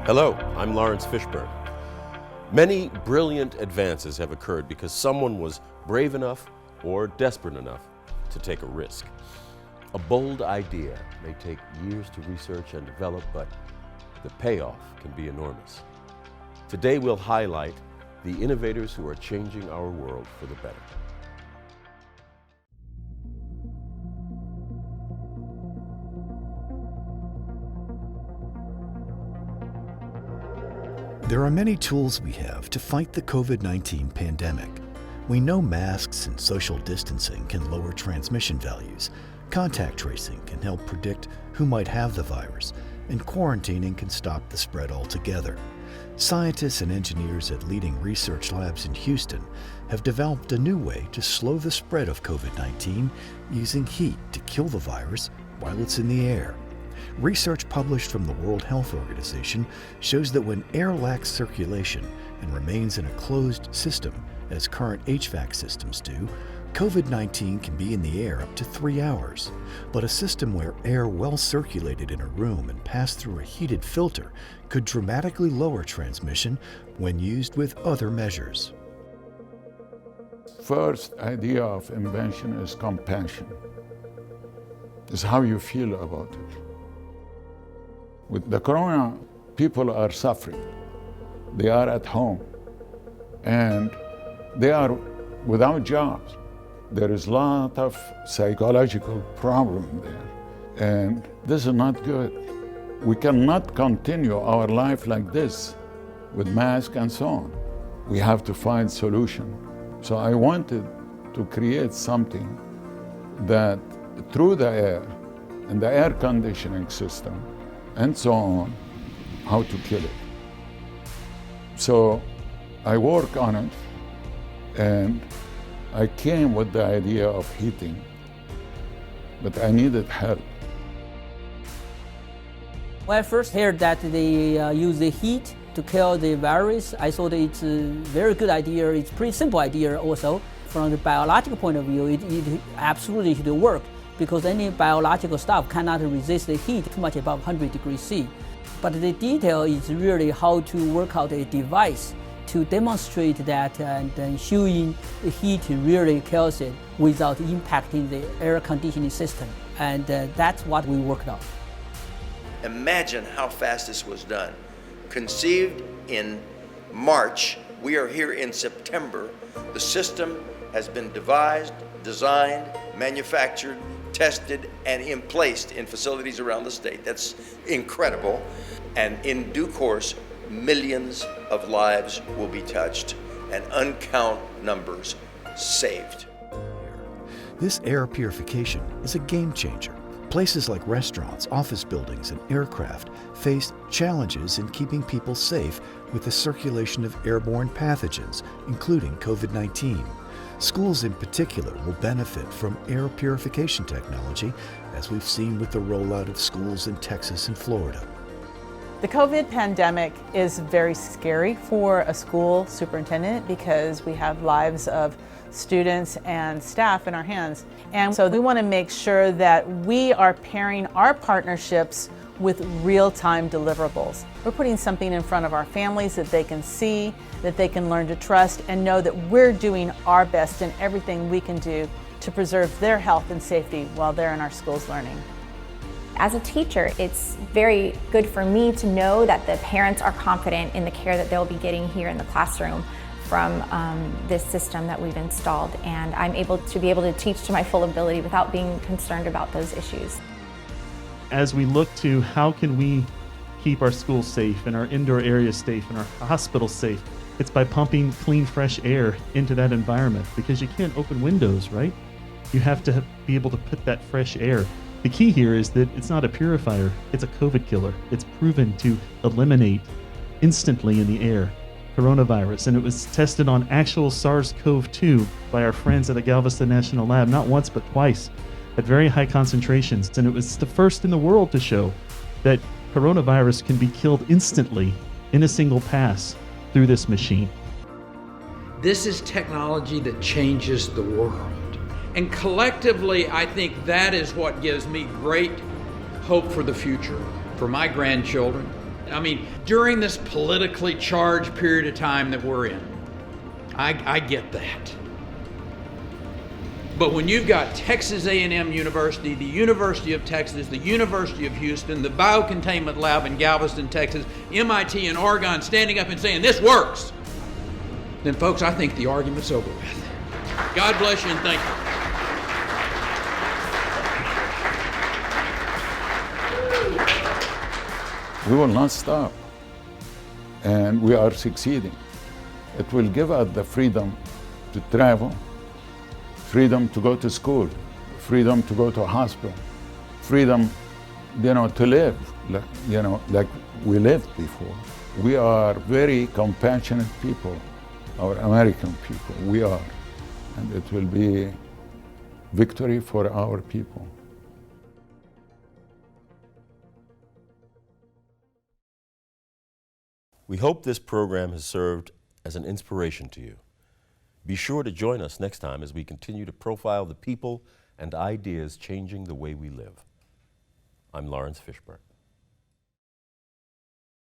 Hello, I'm Lawrence Fishburne. Many brilliant advances have occurred because someone was brave enough or desperate enough to take a risk. A bold idea may take years to research and develop, but the payoff can be enormous. Today we'll highlight the innovators who are changing our world for the better. There are many tools we have to fight the COVID-19 pandemic. We know masks and social distancing can lower transmission values. Contact tracing can help predict who might have the virus, and quarantining can stop the spread altogether. Scientists and engineers at leading research labs in Houston have developed a new way to slow the spread of COVID-19 using heat to kill the virus while it's in the air. Research published from the World Health Organization shows that when air lacks circulation and remains in a closed system, as current HVAC systems do, COVID-19 can be in the air up to 3 hours. But a system where air well circulated in a room and passed through a heated filter could dramatically lower transmission when used with other measures. First idea of invention is compassion. It's how you feel about it. With the corona, people are suffering. They are at home and they are without jobs. There is a lot of psychological problem there, and this is not good. We cannot continue our life like this with masks and so on. We have to find solution. So I wanted to create something that through the air and the air conditioning system and so on, how to kill it. So I work on it, and I came with the idea of heating, but I needed help. When I first heard that they use the heat to kill the virus, I thought it's a very good idea. It's a pretty simple idea also. From the biological point of view, it absolutely should work, because any biological stuff cannot resist the heat too much above 100 degrees C. But the detail is really how to work out a device to demonstrate that and then showing the heat really kills it without impacting the air conditioning system. And that's what we worked on. Imagine how fast this was done. Conceived in March, we are here in September. The system has been devised, designed, manufactured, tested, and placed in facilities around the state. That's incredible. And in due course, millions of lives will be touched and uncountable numbers saved. This air purification is a game changer. Places like restaurants, office buildings, and aircraft face challenges in keeping people safe with the circulation of airborne pathogens, including COVID-19. Schools in particular will benefit from air purification technology, as we've seen with the rollout of schools in Texas and Florida. The COVID pandemic is very scary for a school superintendent because we have lives of students and staff in our hands. And so we want to make sure that we are pairing our partnerships with real-time deliverables. We're putting something in front of our families that they can see, that they can learn to trust, and know that we're doing our best in everything we can do to preserve their health and safety while they're in our schools learning. As a teacher, it's very good for me to know that the parents are confident in the care that they'll be getting here in the classroom from this system that we've installed, and I'm able to teach to my full ability without being concerned about those issues. As we look to how can we keep our schools safe and our indoor areas safe and our hospitals safe, it's by pumping clean, fresh air into that environment, because you can't open windows, right? You have to be able to put that fresh air. The key here is that it's not a purifier, it's a COVID killer. It's proven to eliminate instantly in the air coronavirus, and it was tested on actual SARS-CoV-2 by our friends at the Galveston National Lab, not once but twice, at very high concentrations. And it was the first in the world to show that coronavirus can be killed instantly in a single pass through this machine. This is technology that changes the world. And collectively, I think that is what gives me great hope for the future, for my grandchildren, I mean, during this politically charged period of time that we're in, I get that. But when you've got Texas A&M University, the University of Texas, the University of Houston, the Biocontainment Lab in Galveston, Texas, MIT and Oregon standing up and saying, this works, then folks, I think the argument's over with. God bless you and thank you. We will not stop, and we are succeeding. It will give us the freedom to travel, freedom to go to school, freedom to go to a hospital, freedom, to live, like we lived before. We are very compassionate people, our American people, we are. And it will be victory for our people. We hope this program has served as an inspiration to you. Be sure to join us next time as we continue to profile the people and ideas changing the way we live. I'm Lawrence Fishburne.